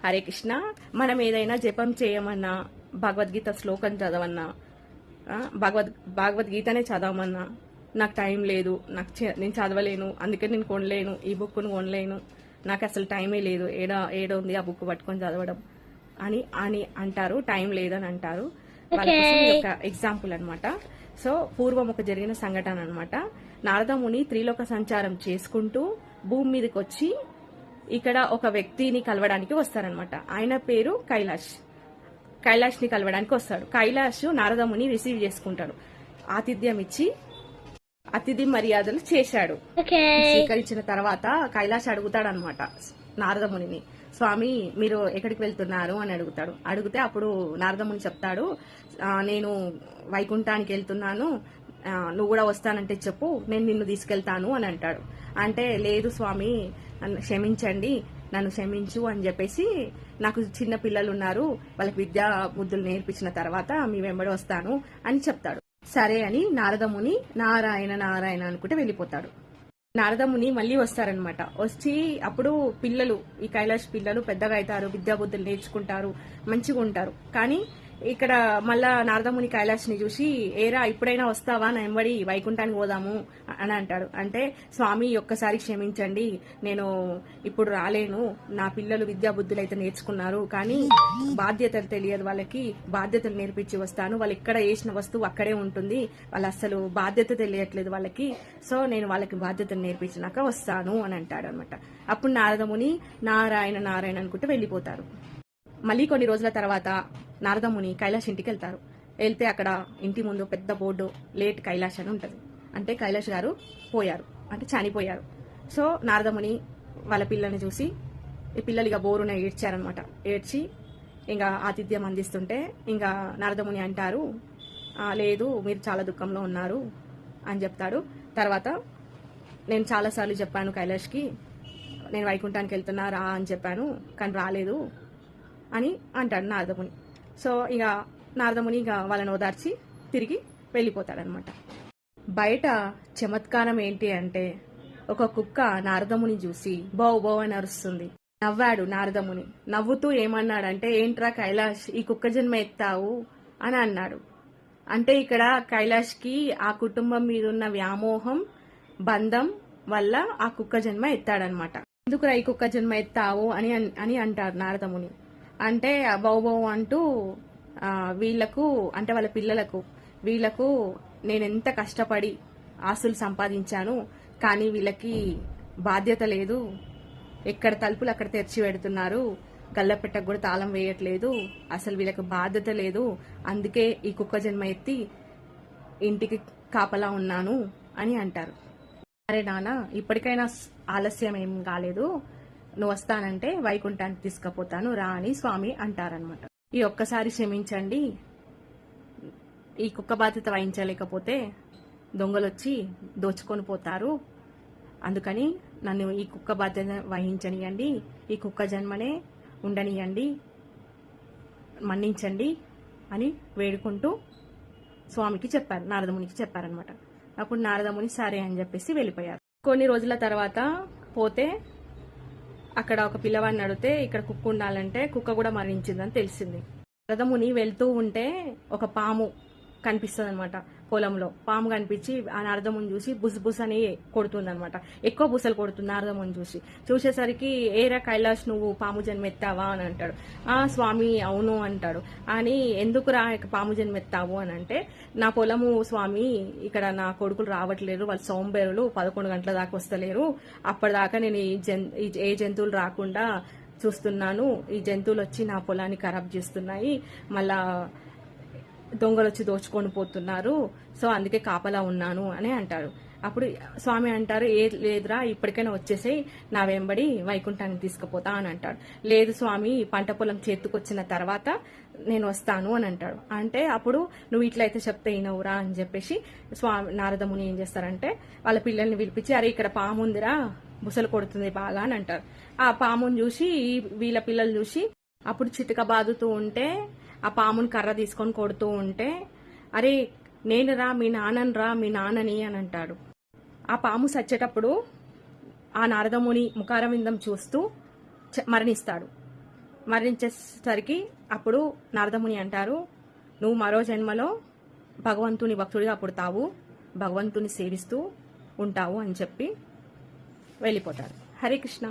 హరే కృష్ణ. మనం ఏదైనా జపం చేయమన్నా, భగవద్గీత శ్లోకం చదవన్నా, భగవద్గీతనే చదవమన్నా, నాకు టైం లేదు, నేను చదవలేను, అందుకే నేను కొనలేను, ఈ బుక్ను కొనలేను, నాకు అసలు టైమే లేదు, ఏడ ఉంది ఆ బుక్ పట్టుకొని చదవడం అని అని అంటారు. టైం లేదని అంటారు. వాళ్ళ కోసం ఇది ఒక ఎగ్జాంపుల్ అనమాట. సో పూర్వం ఒక జరిగిన సంఘటన అనమాట. నారదముని త్రిలోక సంచారం చేసుకుంటూ భూమి మీదకి వచ్చి ఇక్కడ ఒక వ్యక్తిని కలవడానికి వస్తారనమాట. ఆయన పేరు కైలాష్ ని కలవడానికి వస్తాడు. కైలాష్ నారదముని రిసీవ్ చేసుకుంటాడు. ఆతిథ్యం ఇచ్చి అతిథి మర్యాదలు చేశాడు. స్వీకరించిన తర్వాత కైలాష్ అడుగుతాడు అనమాట నారదమునిని, స్వామి మీరు ఎక్కడికి వెళ్తున్నారు అని అడిగితే అప్పుడు నారదముని చెప్తాడు, నేను వైకుంఠానికి వెళ్తున్నాను, నువ్వు కూడా వస్తానంటే చెప్పు, నేను నిన్ను తీసుకెళ్తాను అని అంటాడు. అంటే లేదు స్వామి, క్షమించండి, నన్ను క్షమించు అని చెప్పేసి, నాకు చిన్న పిల్లలు ఉన్నారు, వాళ్ళకి విద్యా బుద్ధులు నేర్పించిన తర్వాత మీ వెంబడి వస్తాను అని చెప్తాడు. సరే అని నారదముని నారాయణ నారాయణ అనుకుంటే వెళ్ళిపోతాడు. నారదముని మళ్ళీ వస్తారనమాట. వచ్చి అప్పుడు పిల్లలు, ఈ కైలాష్ పిల్లలు పెద్దగా అవుతారు, విద్యా బుద్ధులు నేర్చుకుంటారు, మంచిగా ఉంటారు. కానీ ఇక్కడ మళ్ళా నారదముని కైలాష్ ని చూసి, ఏరా ఇప్పుడైనా వస్తావా, నా వెంబడి వైకుంఠానికి పోదాము అని అంటాడు. అంటే స్వామి ఒక్కసారి క్షమించండి, నేను ఇప్పుడు రాలేను, నా పిల్లలు విద్యా బుద్ధులు అయితే నేర్చుకున్నారు, కానీ బాధ్యతలు తెలియదు వాళ్ళకి, బాధ్యతలు నేర్పించి వస్తాను, వాళ్ళు ఎక్కడ వేసిన వస్తువు అక్కడే ఉంటుంది, వాళ్ళు అసలు బాధ్యత తెలియట్లేదు వాళ్ళకి, సో నేను వాళ్ళకి బాధ్యతలు నేర్పించినాక వస్తాను అని అంటాడు అనమాట. అప్పుడు నారదముని నారాయణ నారాయణ అనుకుంటూ వెళ్ళిపోతారు. మళ్ళీ కొన్ని రోజుల తర్వాత నారదముని కైలాష్ ఇంటికి వెళ్తే అక్కడ ఇంటి ముందు పెద్ద బోర్డు లేట్ కైలాష్ అని ఉంటుంది. అంటే కైలాష్ గారు పోయారు, అంటే చనిపోయారు. సో నారదముని వాళ్ళ పిల్లల్ని చూసి, ఈ పిల్లలు ఇక బోరున ఏడ్చారనమాట. ఏడ్చి ఇంకా ఆతిథ్యం అందిస్తుంటే ఇంకా నారదముని అంటారు, లేదు మీరు చాలా దుఃఖంలో ఉన్నారు అని చెప్తాడు. తర్వాత నేను చాలాసార్లు చెప్పాను కైలాష్కి, నేను వైకుంఠానికి వెళ్తున్నా రా అని చెప్పాను, కానీ రాలేదు అని అంటాడు నారదముని. సో ఇక నారదముని ఇక వాళ్ళని ఓదార్చి తిరిగి వెళ్ళిపోతాడనమాట. బయట చమత్కారం ఏంటి అంటే, ఒక కుక్క నారదముని చూసి బౌ బౌ అని అరుస్తుంది. నవ్వాడు నారదముని. నవ్వుతూ ఏమన్నాడంటే, ఏంట్రా కైలాష్ ఈ కుక్క జన్మ ఎత్తావు అని అన్నాడు. అంటే ఇక్కడ కైలాష్కి ఆ కుటుంబం మీద ఉన్న వ్యామోహం, బంధం వల్ల ఆ కుక్క జన్మ ఎత్తాడనమాట. ఎందుకురా ఈ కుక్క జన్మ ఎత్తావు అని అని అంటారు నారదముని. అంటే బౌబౌ అంటూ వీళ్లకు, అంటే వాళ్ళ పిల్లలకు, వీళ్లకు నేను ఎంత కష్టపడి ఆస్తులు సంపాదించాను, కానీ వీళ్ళకి బాధ్యత లేదు, ఎక్కడ తలుపులు అక్కడ తెరిచి పెడుతున్నారు, గల్లపెట్టకు కూడా తాళం వేయట్లేదు, అసలు వీళ్ళకి బాధ్యత లేదు, అందుకే ఈ కుక్క జన్మ ఎత్తి ఇంటికి కాపలా ఉన్నాను అని అంటారు. అరే నాన్న, ఇప్పటికైనా ఆలస్యం ఏం కాలేదు, నువ్వు వస్తానంటే వైకుంఠానికి తీసుకుపోతాను రా అని స్వామి అంటారనమాట. ఈ ఒక్కసారి క్షమించండి, ఈ కుక్క బాధ్యత వహించలేకపోతే దొంగలు వచ్చి దోచుకొని పోతారు, అందుకని నన్ను ఈ కుక్క బాధ్యత వహించనియండి, ఈ కుక్క జన్మనే ఉండనియండి, మన్నించండి అని వేడుకుంటూ స్వామికి చెప్పారు, నారదమునికి చెప్పారనమాట. అప్పుడు నారదముని సరే అని చెప్పేసి వెళ్ళిపోయారు. కొన్ని రోజుల తర్వాత పోతే అక్కడ ఒక పిల్లవాడిని అడిగితే, ఇక్కడ కుక్క ఉండాలంటే కుక్క కూడా మరణించిందని తెలిసింది. నారదముని వెళ్తూ ఉంటే ఒక పాము కనిపిస్తుంది అనమాట. పొలంలో పాము కనిపించి ఆ నారదముని చూసి బుస్ బుస్ అని కొడుతుంది అనమాట. ఎక్కువ బుసలు కొడుతుంది నారదముని చూసేసరికి, ఏరా కైలాష్ నువ్వు పాము జన్మెత్తావా అని అంటాడు. స్వామి అవును అంటాడు. అని ఎందుకురా పాము జన్మెత్తావు అని అంటే, నా పొలము స్వామి, ఇక్కడ నా కొడుకులు రావట్లేరు, వాళ్ళు సోంబేరులు, 11 గంటల దాకా వస్తలేరు, అప్పటిదాకా నేను ఏ జంతువులు రాకుండా చూస్తున్నాను, ఈ జంతువులు వచ్చి నా పొలాన్ని ఖరాబ్ చేస్తున్నాయి, మళ్ళా దొంగలు వచ్చి దోచుకొని పోతున్నారు, సో అందుకే కాపలా ఉన్నాను అని అంటారు. అప్పుడు స్వామి అంటారు, లేదురా ఇప్పటికైనా వచ్చేసేయి, నా వెంబడి వైకుంఠానికి తీసుకుపోతా అని అంటాడు. లేదు స్వామి, పంట పొలం చేతుకొచ్చిన తర్వాత నేను వస్తాను అని అంటాడు. అంటే అప్పుడు నువ్వు ఇట్లయితే చెప్తే ఈనవురా అని చెప్పేసి నారదముని ఏం చేస్తారంటే, వాళ్ళ పిల్లల్ని పిలిపించి, అరే ఇక్కడ పాము ఉందిరా, బుసలు కొడుతుంది బాగా అని అంటారు. ఆ పాముని చూసి వీళ్ళ పిల్లలు చూసి అప్పుడు చితక బాదుతూ ఉంటే, ఆ పాముని కర్ర తీసుకొని కొడుతూ ఉంటే, అరే నేను రా మీ నాన్నని అని అంటాడు. ఆ పాము చచ్చేటప్పుడు ఆ నారదముని ముఖారవిందం చూస్తూ మరణిస్తాడు. మరణించేసరికి అప్పుడు నారదముని అంటారు, నువ్వు మరో జన్మలో భగవంతుని భక్తుడిగా పుడతావు, భగవంతుని సేవిస్తూ ఉంటావు అని చెప్పి వెళ్ళిపోతారు. హరే కృష్ణ.